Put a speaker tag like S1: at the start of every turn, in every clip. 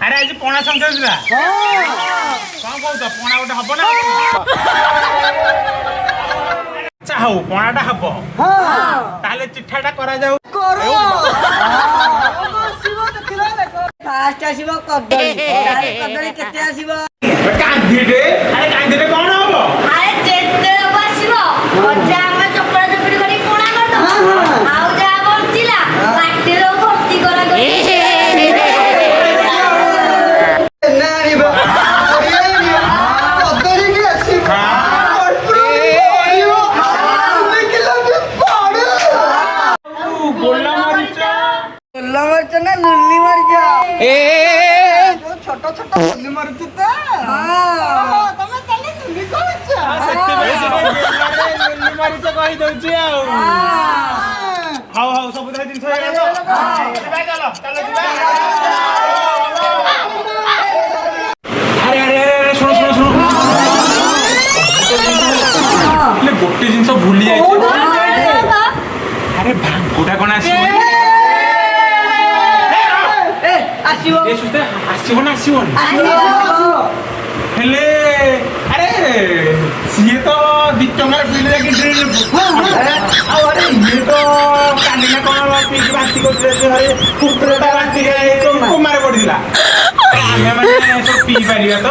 S1: ଆରେ ଆଜି ପଣା ସଂକ୍ରାନ୍ତି ଥିଲା କଣ କହୁଛ ପଣା ଗୋଟେ ହବ ନା ଆଚ୍ଛା ହଉ ପଣାଟା ହବ ତାହେଲେ ଚିଠାଟା କରାଯାଉ
S2: ଫାଷ୍ଟ ଆସିବ କଦଳୀ କଦଳୀ କେତେ ଆସିବ
S1: କାନ୍ଧିଟେ ଆରେ କାନ୍ଧିଟେ କଣ ହବ
S3: ଆରେ ଯେତେ ଲୋକ ଆସିବ ଅଜା ଆମେ ଚପଡ଼ା ଚପଡ଼ି କରି ପଣା କରିଦବ ଆଉ ଯାହା ବଞ୍ଚିଲା ମାଟିର ଭର୍ତ୍ତି କରା
S2: ମରିଚ ନା ଲୁଲି ମରିଚ ଛୋଟ ଛୋଟ ଲୁଲି ମରିଚ ତ ତମେ ତାହେଲେ ଲୁଲି କରୁଛ
S1: ଲୁଲି ମରିଚ କହିଦଉଛି ଆଉ ହଉ ହଉ ସବୁ ଜିନିଷ ହେଇଗଲା ଚାଲ ଯିବା ଆରେ ଆରେ ଆରେ ଶୁଣ ଶୁଣ ଶୁଣ ଗୋଟେ ଜିନିଷ ଭୁଲି ଯାଇଛି ଆରେ ଭାଙ୍କୁଟା କଣ ଆସିବ ଆସିବ ନା ଆସିବନି ହେଲେ ଆରେ ସିଏ ତ 2 ଟଙ୍କାର ପିଇଲେ ଯାଇକି ଆଉ ଆରେ ଇଏ ତ କାଲି ନା କଣ ପିଇକି ବାନ୍ତି କରୁଥିଲେ କୁକୁରଟା ବାନ୍ତି କୋମାରେ ପଡିଥିଲା ଆମେ ମାନେ ସବୁ ପିଇ ପାରିବା ତ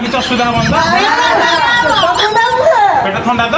S1: କିଛି ଅସୁବିଧା ହବନି ତ ପେଟ ଥଣ୍ଡା ତ